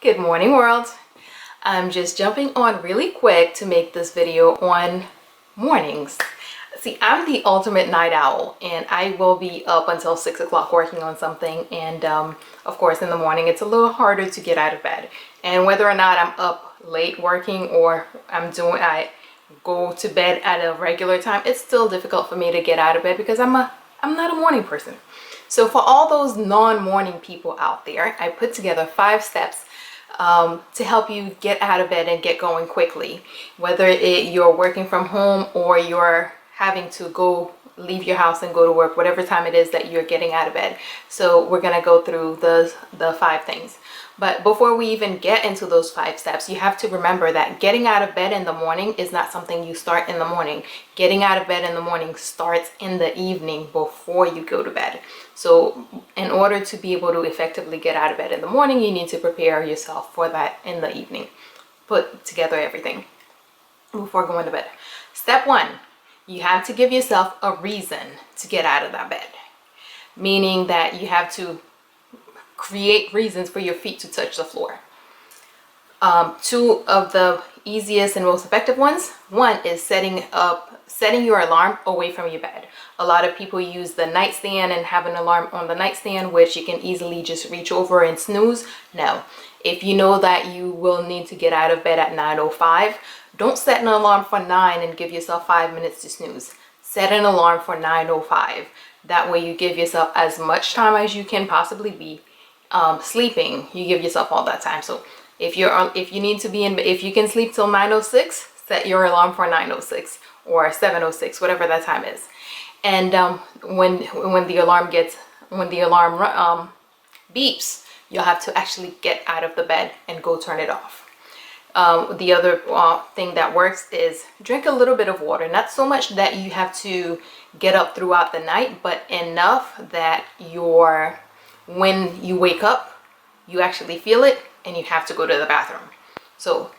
Good morning, world. I'm just jumping on really quick to make this video on mornings. See, I'm the ultimate night owl and I will be up until 6 o'clock working on something. And of course, in the morning, it's a little harder to get out of bed. And whether or not I'm up late working or I go to bed at a regular time, it's still difficult for me to get out of bed because I'm not a morning person. So for all those non-morning people out there, I put together 5 steps to help you get out of bed and get going quickly, whether you're working from home or you're having to leave your house and go to work, whatever time it is that you're getting out of bed. So we're going to go through the 5 things. But before we even get into those 5 steps, you have to remember that getting out of bed in the morning is not something you start in the morning. Getting out of bed in the morning starts in the evening before you go to bed. So in order to be able to effectively get out of bed in the morning, you need to prepare yourself for that in the evening. Put together everything before going to bed. Step 1, you have to give yourself a reason to get out of that bed. Meaning that you have to create reasons for your feet to touch the floor. 2 of the easiest and most effective ones. 1 is setting your alarm away from your bed. A lot of people use the nightstand and have an alarm on the nightstand, which you can easily just reach over and snooze. No. If you know that you will need to get out of bed at 9:05, don't set an alarm for 9 and give yourself 5 minutes to snooze. Set an alarm for 9:05. That way you give yourself as much time as you can possibly be sleeping. You give yourself all that time. So if you need to be in, if you can sleep till 9:06, set your alarm for 9:06 or 7:06, whatever that time is. And when the alarm beeps, you'll have to actually get out of the bed and go turn it off. The other thing that works is drink a little bit of water. Not so much that you have to get up throughout the night, but enough that when you wake up, you actually feel it and you have to go to the bathroom. So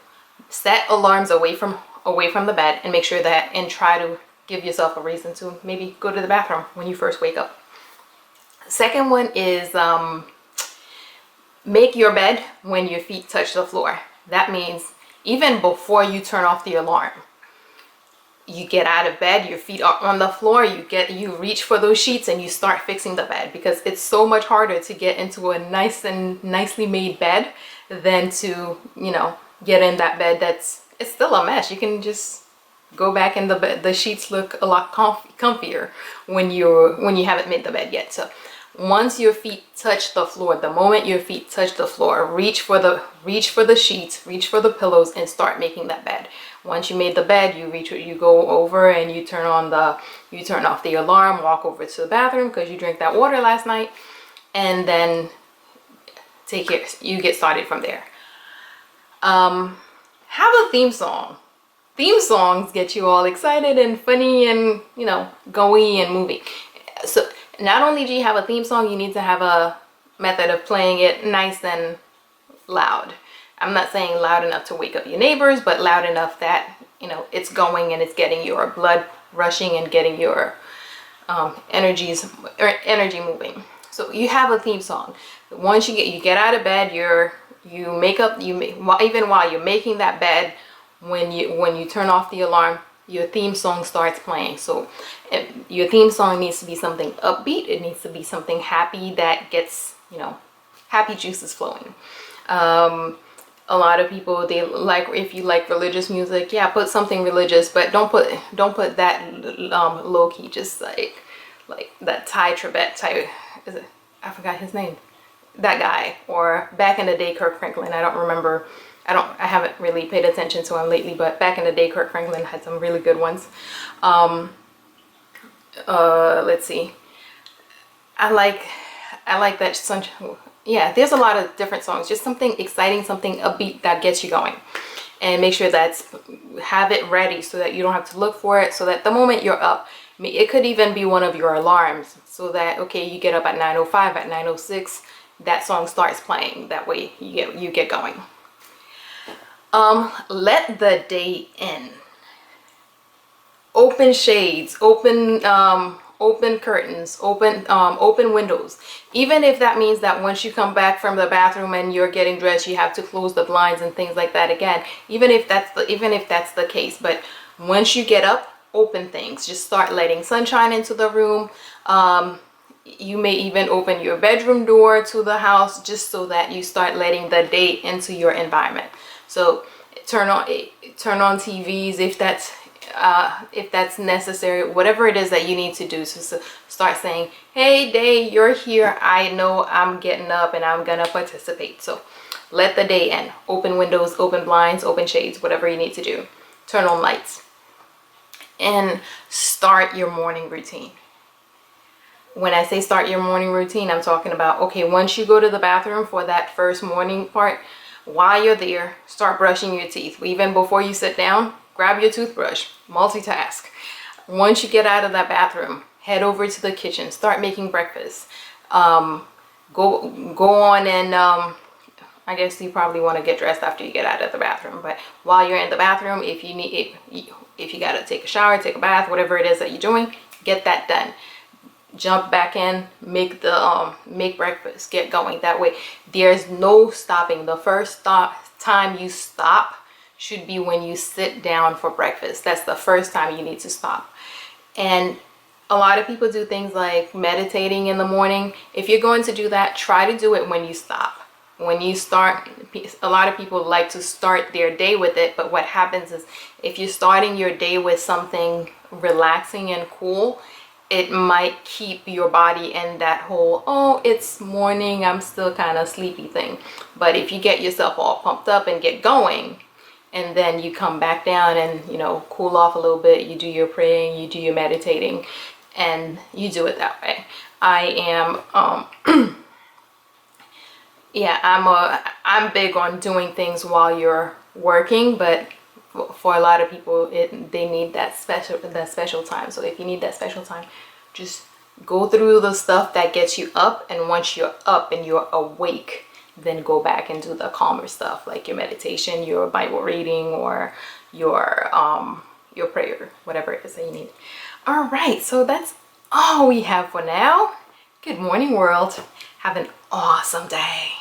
set alarms away from the bed and make sure that, and try to give yourself a reason to maybe go to the bathroom when you first wake up. Second one is make your bed when your feet touch the floor. That means even before you turn off the alarm, you get out of bed, your feet are on the floor, you reach for those sheets and you start fixing the bed, because it's so much harder to get into a nice and nicely made bed than to, get in that bed it's still a mess. You can just go back in the bed. The sheets look a lot comfier when you haven't made the bed yet. So once your feet touch the floor, the moment your feet touch the floor, reach for the sheets, reach for the pillows, and start making that bed. Once you made the bed, you go over and you turn off the alarm, walk over to the bathroom because you drank that water last night, and then you get started from there. Have a theme song. Theme songs get you all excited and funny and, going and moving. So not only do you have a theme song, you need to have a method of playing it nice and loud. I'm not saying loud enough to wake up your neighbors, but loud enough that, it's going and it's getting your blood rushing and getting your energy moving. So you have a theme song. Once you get out of bed, even while you're making that bed, when you turn off the alarm, your theme song starts playing. So your theme song needs to be something upbeat. It needs to be something happy that gets, happy juices flowing. A lot of people, if you like religious music, yeah, put something religious, but don't put that low key, just like that Ty Tribbett type. I forgot his name. That guy, or back in the day, Kirk Franklin. I don't remember. I haven't really paid attention to him lately, but back in the day, Kirk Franklin had some really good ones. Let's see. I like that song. Yeah, there's a lot of different songs. Just something exciting, something upbeat that gets you going. And make sure have it ready so that you don't have to look for it, so that the moment you're up, it could even be one of your alarms, so that, okay, you get up at 9:05, at 9:06, that song starts playing. That way you get going. Let the day in. Open shades, open open curtains, open windows. Even if that means that once you come back from the bathroom and you're getting dressed, you have to close the blinds and things like that again. Even if that's the case, but once you get up, open things. Just start letting sunshine into the room. You may even open your bedroom door to the house, just so that you start letting the day into your environment. So turn on TVs if that's necessary, whatever it is that you need to do. So start saying, hey day, you're here, I know I'm getting up and I'm gonna participate. So let the day in. Open windows, open blinds, open shades, whatever you need to do. Turn on lights and start your morning routine. When I say start your morning routine, I'm talking about, okay, once you go to the bathroom for that first morning part, while you're there, start brushing your teeth. Even before you sit down, grab your toothbrush, multitask. Once you get out of that bathroom, head over to the kitchen, start making breakfast. Go on and I guess you probably want to get dressed after you get out of the bathroom, but while you're in the bathroom, if you gotta take a shower, take a bath, whatever it is that you're doing, get that done. Jump back in, make breakfast, get going. That way there's no stopping. The first time you stop should be when you sit down for breakfast. That's the first time you need to stop. And a lot of people do things like meditating in the morning. If you're going to do that, try to do it when you stop. When you start, a lot of people like to start their day with it, but what happens is if you're starting your day with something relaxing and cool, it might keep your body in that whole, oh, it's morning, I'm still kind of sleepy thing. But if you get yourself all pumped up and get going, and then you come back down and, you know, cool off a little bit, you do your praying, you do your meditating, and you do it that way. I am, yeah, I'm big on doing things while you're working, but for a lot of people, they need that special time. So if you need that special time, just go through the stuff that gets you up, and once you're up and you're awake, then go back and do the calmer stuff, like your meditation, your Bible reading, or your prayer, whatever it is that you need. All right, so that's all we have for now. Good morning, world. Have an awesome day.